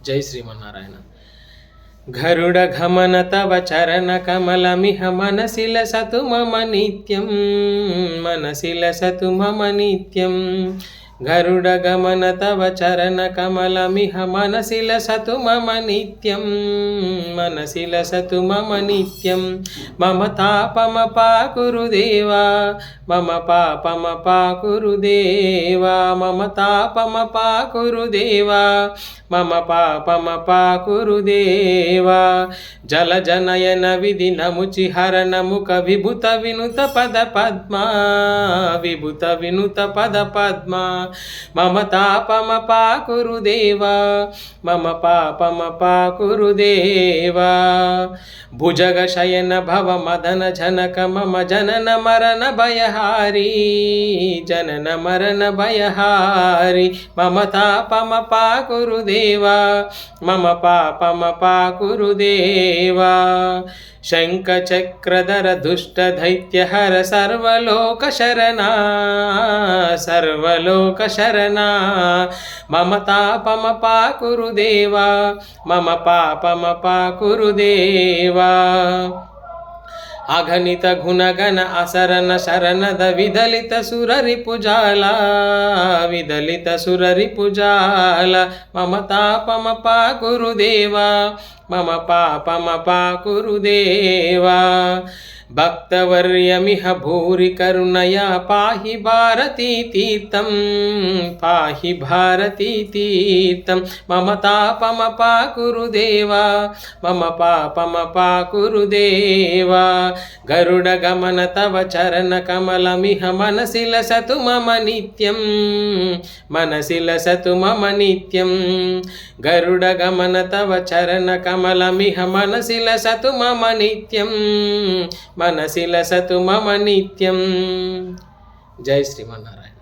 జై శ్రీమన్నారాయణ. గరుడ గమన తవ చరణ కమలమిహ మనసిల సతు మమ నిత్యం, మనసిల సతు మమ నిత్యం. గరుడ గమన తవ చరణ కమలమిహ మనసిల సతు మమ నిత్యం, మనసిల సతు మమ నిత్యం. మమ తాపమ పాకురుదేవా, మమ పాపమ పాకురుదేవా, మమ తాపమ పాకురుదేవా, మమ పాపమ పాకురుదేవా. జల జనయన విధి నముచి హరణ ముఖ విభుత వినుత పద పద్మా, విభుత వినుత పద పద్మా. మమ తాపమ పాకురుదేవా, మమ పాపమ పాకురుదేవా. భుజగ శయన భవ మదన జనక మమ జనన మరణ భయహారి, జనన మరణ భయహారి. మమ తాపమ పాకురుదేవా, మమ పాపమ పాకురుదేవా. శంఖ చక్రధర దుష్ట దైత్యహర సర్వలోక శరణా, సర్వలోక శరణా. మమ తాపమ పాకురుదేవా, మమ పాపమ పాకురుదేవా. అగణిత గుణగణ అసరణ శరణద విదలిత సురరి పుజాల, విదలిత సురరి పుజాల. మమ తాపమ పాకురుదేవా, మమ పాపమ పాకురుదేవా. భక్తవర్యమిహ భూరి కరుణయా పాహి భారతీ తీర్థం, పాహి భారతీ తీర్థం. మమ తాపమ పాకురుదేవా, మమ పాపమ పాకురుదేవా. గరుడ గమన తవ చరణ కమలమిహ మనసిల సతు మమ నిత్యం, మనసిల సతు మమ నిత్యం. గరుడ గమన తవ చరణ కమలమిహ మనసిల సతు మమ నిత్యం, మనసిల సతు మమ నిత్యం. జై శ్రీమన్నారాయణ.